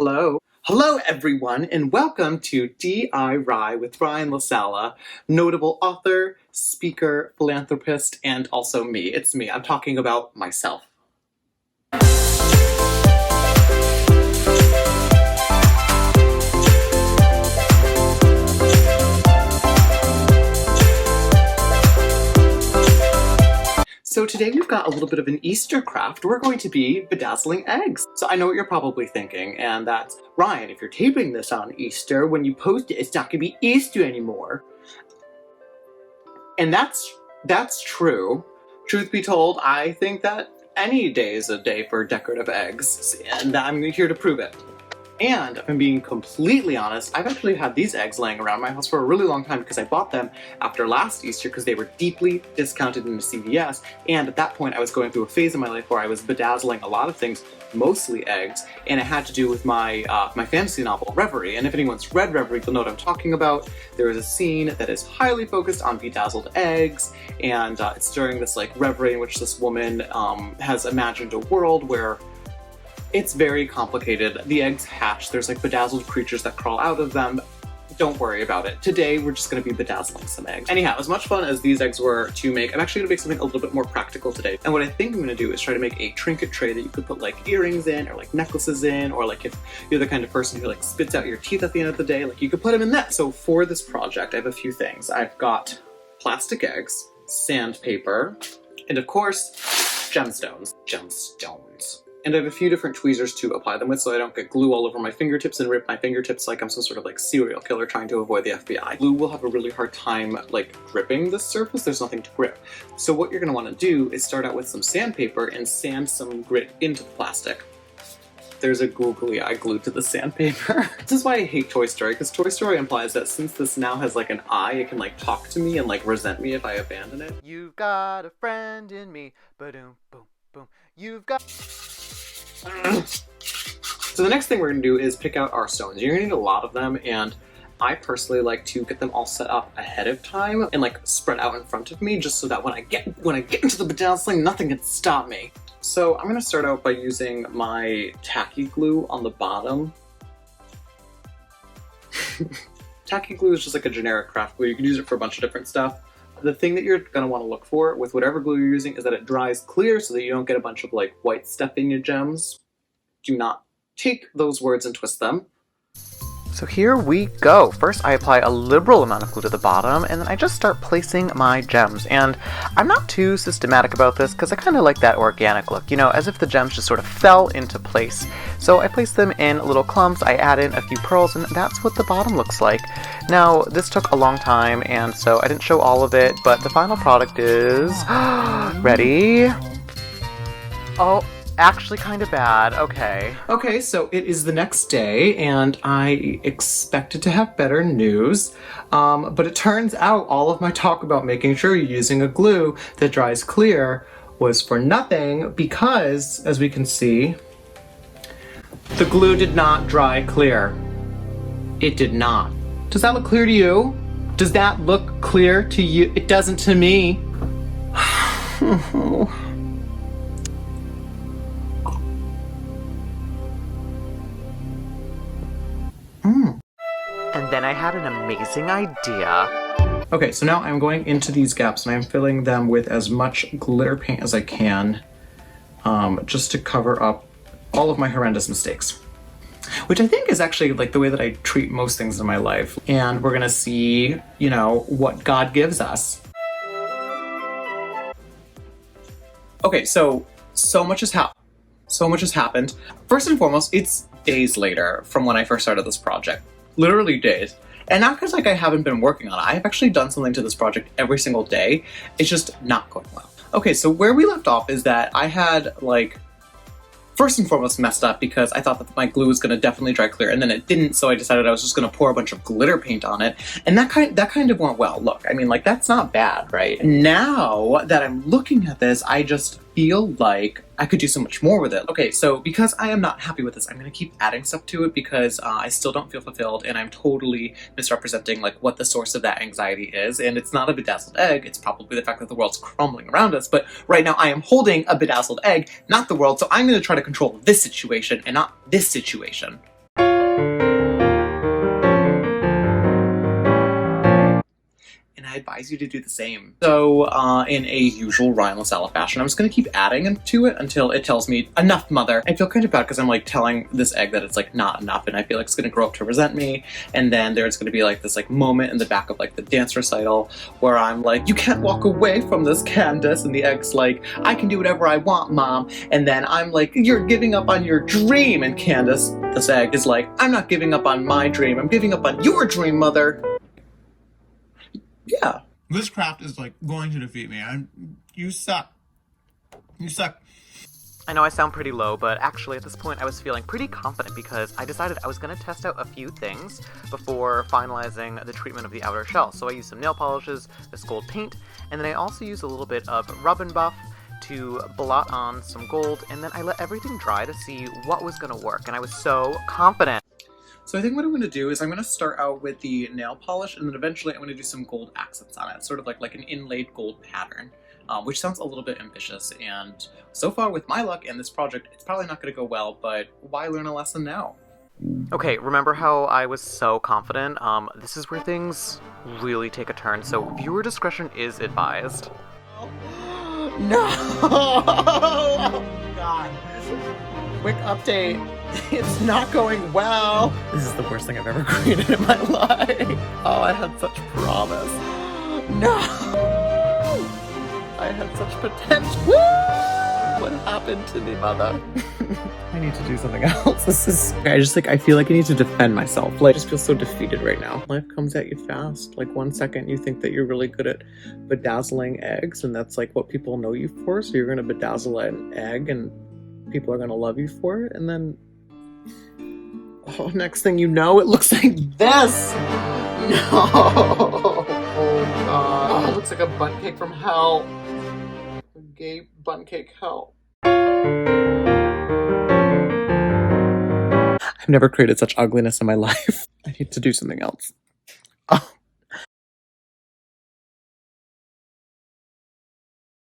Hello. Hello everyone, and welcome to D.I.Ry with Ryan La Sala, notable author, speaker, philanthropist, and also me. It's me. I'm talking about myself. So today we've got a little bit of an Easter craft. We're going to be bedazzling eggs. So I know what you're probably thinking, and that's, Ryan, if you're taping this on Easter, when you post it, it's not gonna be Easter anymore. And that's true. Truth be told, I think that any day is a day for decorative eggs, and I'm here to prove it. And if I'm being completely honest, I've actually had these eggs laying around my house for a really long time because I bought them after last Easter because they were deeply discounted in the CVS, and at that point I was going through a phase in my life where I was bedazzling a lot of things, mostly eggs, and it had to do with my my fantasy novel, Reverie. And if anyone's read Reverie, you'll know what I'm talking about. There is a scene that is highly focused on bedazzled eggs, and it's during this like reverie in which this woman has imagined a world where it's very complicated. The eggs hatch, there's like bedazzled creatures that crawl out of them. Don't worry about it. Today, we're just gonna be bedazzling some eggs. Anyhow, as much fun as these eggs were to make, I'm actually gonna make something a little bit more practical today. And what I think I'm gonna do is try to make a trinket tray that you could put like earrings in, or like necklaces in, or like if you're the kind of person who like spits out your teeth at the end of the day, like you could put them in that. So for this project, I have a few things. I've got plastic eggs, sandpaper, and of course, gemstones. And I have a few different tweezers to apply them with so I don't get glue all over my fingertips and rip my fingertips like I'm some sort of like serial killer trying to avoid the FBI. Glue will have a really hard time like gripping this surface. There's nothing to grip. So what you're gonna wanna do is start out with some sandpaper and sand some grit into the plastic. There's a googly eye glued to the sandpaper. This is why I hate Toy Story, because Toy Story implies that since this now has like an eye, it can like talk to me and like resent me if I abandon it. You've got a friend in me, ba-doom, boom, boom. You've got... So the next thing we're gonna do is pick out our stones. You're gonna need a lot of them, and I personally like to get them all set up ahead of time and like spread out in front of me, just so that when I get into the bedazzling, nothing can stop me. So I'm gonna start out by using my Tacky glue on the bottom. Tacky glue is just like a generic craft glue. You can use it for a bunch of different stuff. The thing that you're gonna wanna look for with whatever glue you're using is that it dries clear so that you don't get a bunch of like white stuff in your gems. Do not take those words and twist them. So here we go. First, I apply a liberal amount of glue to the bottom, and then I just start placing my gems. And I'm not too systematic about this, because I kind of like that organic look, you know, as if the gems just sort of fell into place. So I place them in little clumps, I add in a few pearls, and that's what the bottom looks like. Now, this took a long time, and so I didn't show all of it, but the final product is... ready? Oh, actually kind of bad. Okay. Okay, so it is the next day, and I expected to have better news, but it turns out all of my talk about making sure you're using a glue that dries clear was for nothing because, as we can see, the glue did not dry clear. It did not. Does that look clear to you? Does that look clear to you? It doesn't to me. And then I had an amazing idea. Okay, so now I'm going into these gaps and I'm filling them with as much glitter paint as I can, just to cover up all of my horrendous mistakes. Which I think is actually like the way that I treat most things in my life. And we're gonna see, you know, what God gives us. Okay, so much has happened. So much has happened. First and foremost, it's days later from when I first started this project. Literally days. And not because like I haven't been working on it. I've actually done something to this project every single day. It's just not going well. Okay, so where we left off is that I had like, first and foremost messed up because I thought that my glue was gonna definitely dry clear, and then it didn't, so I decided I was just gonna pour a bunch of glitter paint on it, and that kind of went well. Look, I mean, like, that's not bad, right? Now that I'm looking at this, I just feel like I could do so much more with it. Okay, so because I am not happy with this, I'm gonna keep adding stuff to it because I still don't feel fulfilled, and I'm totally misrepresenting like what the source of that anxiety is, and it's not a bedazzled egg, it's probably the fact that the world's crumbling around us, but right now I am holding a bedazzled egg, not the world, so I'm gonna try to control this situation and not this situation. I advise you to do the same. So in a usual Ryan La Sala fashion, I'm just gonna keep adding to it until it tells me, enough, mother. I feel kind of bad because I'm like telling this egg that it's like not enough, and I feel like it's gonna grow up to resent me, and then there's gonna be like this like moment in the back of like the dance recital where I'm like, you can't walk away from this, Candace, and the egg's like, I can do whatever I want, Mom, and then I'm like, you're giving up on your dream, and Candace, this egg, is like, I'm not giving up on my dream, I'm giving up on your dream, mother. Yeah. This craft is like going to defeat me. You suck. You suck. I know I sound pretty low, but actually at this point I was feeling pretty confident because I decided I was going to test out a few things before finalizing the treatment of the outer shell. So I used some nail polishes, this gold paint, and then I also used a little bit of rub and buff to blot on some gold, and then I let everything dry to see what was going to work, and I was so confident. So I think what I'm going to do is I'm going to start out with the nail polish, and then eventually I'm going to do some gold accents on it, sort of like an inlaid gold pattern, which sounds a little bit ambitious, and so far with my luck and this project, it's probably not going to go well, but why learn a lesson now? Okay, remember how I was so confident? This is where things really take a turn, so viewer discretion is advised. No! Oh, God. Quick update. It's not going well. This is the worst thing I've ever created in my life. Oh, I had such promise. No! I had such potential. What happened to me, mother? I need to do something else. This is... I feel like I need to defend myself. Like, I just feel so defeated right now. Life comes at you fast. Like, 1 second you think that you're really good at bedazzling eggs, and that's like what people know you for, so you're gonna bedazzle an egg, and people are gonna love you for it, and then... oh, next thing you know, it looks like this! No! Oh, God. It looks like a bun cake from hell. A gay bun cake hell. I've never created such ugliness in my life. I need to do something else. Oh.